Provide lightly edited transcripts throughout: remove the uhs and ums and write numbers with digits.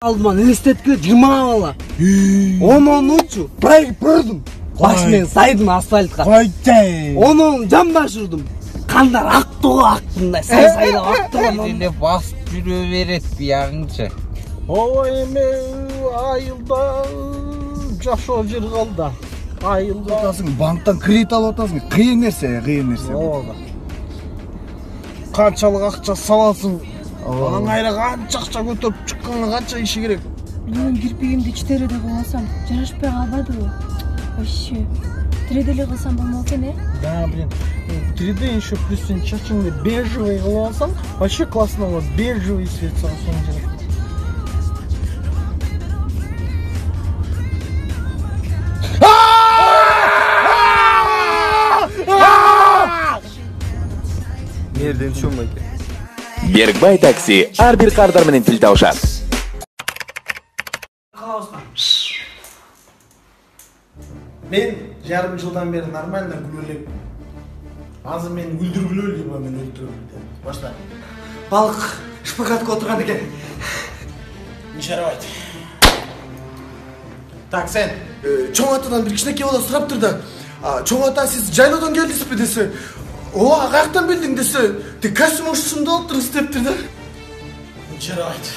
Алдыман элестеткиле 20 бала. 10 учу, бұрдым. Башымен сайдым асфальтқа. Оны жамбаш ұрдым. Қандар ақтуға ақтымдай, сайла ақтуға. Еле басып жүре берет бияғынша. Ой, еме айылда жашоо жер қалды. Айылда отасың, банктан кредит алып отасың. Қиын нәрсе. Қаншалық ақша саласың. Аңайра қанша ақша көтеріп шыққанға қанша işi керек. Мен кирпигимди ичтерде кылсам, жарашпай калбады го. Вообще. Тиределе кылсам болмок экен, Да, блин. 3D еще плюс сен чачыңды бежевый кылып алсаң, вообще классно болады. Бежевый свет саған соны керек. Nereden düşünmedi? Беркбай такси ар бир кардар менен тил табышат. Мен жарым жылдан бeri нормально күлөлөйм. Азыр мен күлдүргүлө дейм, мен өлтүрөм. Башта. Балық шпагатқа отырған екен. Не жарабайт. Так, сен чоң атадан бир кичинекей бала сурап турду. Чоң ата, сиз жайлоодон келдиңизби десе. Ооба, каяктан билдиң десе, тик костюм ушунда отуруп дептир да. Не жарабайт.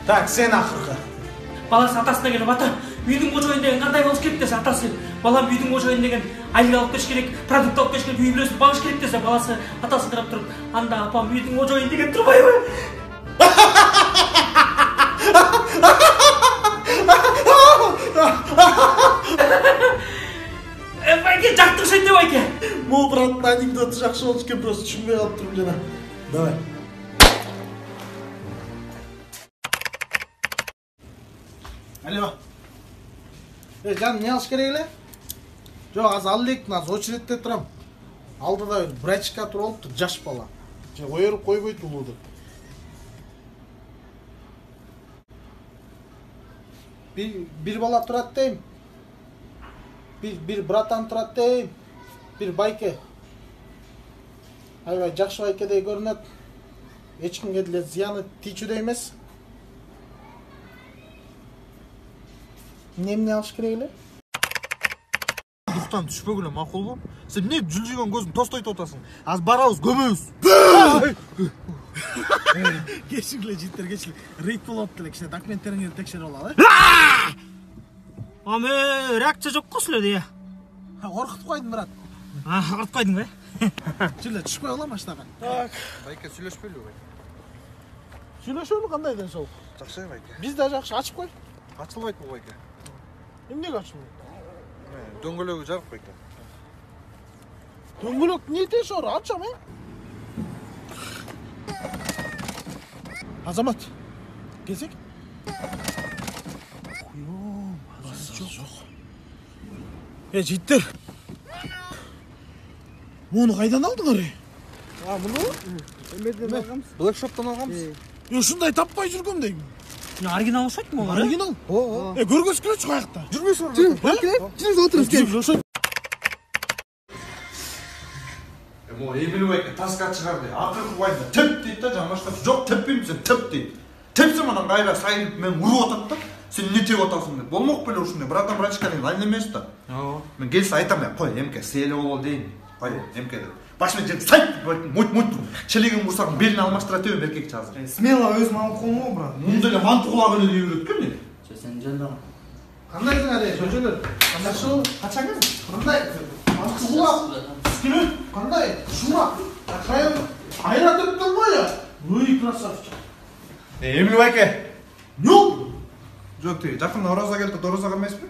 Так, сен акыркы. Баласы атасына келіп, ата, үйдің қожайын деген қандай болуш керек десе, атасы, балам үйдің қожайын деген айлық алып кеш керек, продукт алып кеш керек, үй бүлөсүн багыш керек десе, баласы атасын қарап тұрып, анда апам үйдің қожайын деген тұрбай ма? Байке, жақтық шетте байке. Бұл браттың анекдоты жақсы болуш экен, просто түшүнбөй калып турмун жана. Давай. Алло. Жаным, не алыш керек эле? Жок, азыр ал элек, азыр очередте турам. Алдыда брачка туруп алыптыр, жаш бала. Же коеруп койбойт улууду. Bir bala турат дейм. Bir братан турат дейм. Bir байке. Аябай жакшы байкедей көрүнөт. Эч кимге деле зыяны тийчүдөй эмес. Немне алыш керек эле? Дуктан түшпөгүлө макулбу? Сен эмне жүлжүйгөн көзүң тостойт атасың? Аз барабыз, көмөбүз. Кечирле життер, кечирле. Рейд болуп деле, кичине документтериңерди текшерип алалы. Аме, реакция жок го силерде я. Коркутуп койдум, брат. Коркутуп койдуң бе? Жүлө түшпөй калам аштаган. Так. Байке сүйлөшпөйлү байке. Сүйлөшөлү кандай денсаулык? Жакшы байке. Биз да жакшы, ачып кой. Ачылбайт бул байке. Эмнеге ачылбайт? Дөңгөлөгү жарык байке. Дөңгөлөк не тешор, ачам, Азамат, келсек? Куйом, жок. Життер. Муну кайдан алдыңар? Муну? Эмеден алганбыз? Black Shop'tan алганбыз. Ушундай таппай жүргөм дейм. Оригинал окшойт му олар? Оригинал? Көргөз келечү каякта. Жүрбөйсүз орун. Жүрүңүз отуруңуз кел. Мо Эмил байке таска чыгарды. Акыркы байда теп дейт да, жамашка жок теппейм сен теп дейт. Тепсем анан кайра сайылып мен уруп атат да. Сен эмне теп атасың деп. Болмок беле ушундай. Братан брачка деген ал эмес да. Мен келсе айтам да, кой эмке сыйлы болол дейм. Кой эмке деп. Башына жеп сайт мут челегин бурсаң белин алмаштыра тебем эркекчи азыр. Смело өзүм алып коймун, брат. Мунда эле мантугула эле дей берет экен мен. Сен жандаган. Кандайсың аре, жөжөлөр? Кандайсың? Качаңыз? Кандай? Мантугула. Скилет? Кандай? Шума. Акайым айрат өттүң го я? Ой, красавчик. Эмил байке. Ну? Жок тиги, жакында ораза келди, оразага эмеспи?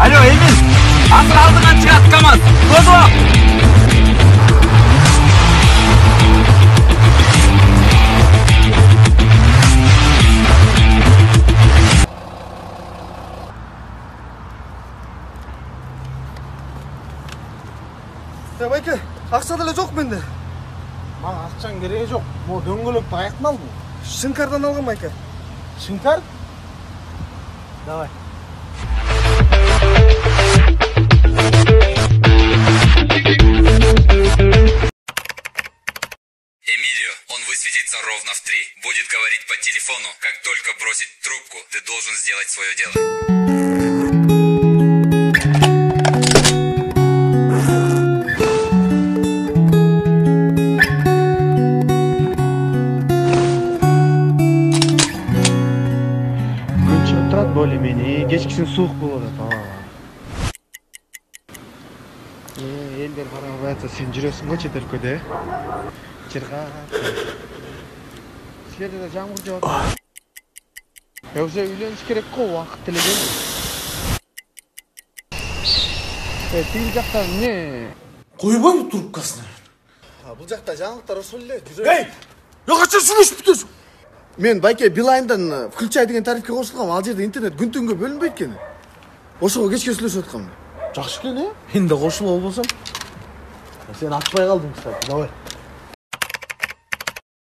Алло, Эмил, азыр алдыңан чыгат КамАЗ. Козу! байке, ақша деле жоқ менде. Маған ақшаң керегі жоқ. Мо дөңгөлекті аяқтан алдың. Шинкардан алғам байке. Шинкар? Давай. Эмилио, он высветится ровно в 3. Будет говорить по телефону. Как только бросит трубку, ты должен сделать свое дело. Күн шығып тұрады более-менее, кешкісін суық болады. Елдер қарап жатса, сен жүресің ғой чет өлкөдө. Чырғап. Силерде де жаңбыр жауат. Уже үйлөнүш керек қой, уақыт тілеген. Тиыл жақтан не? Қойбай трубкасына. Бұл жақта жаңалықтар ошол эле. Эй! Я қачан сүйлөшүп бүтөсүң? Мен байке Билайндан включай деген тарифке кошулгам. Ал жерде интернет күн түнгө бөлүнбөйт экен. Ошого кечке сүйлөшүп аткам. Жақсы екен, мен де қосылып болсам. Сен ашпай қалдың, кстати. Давай.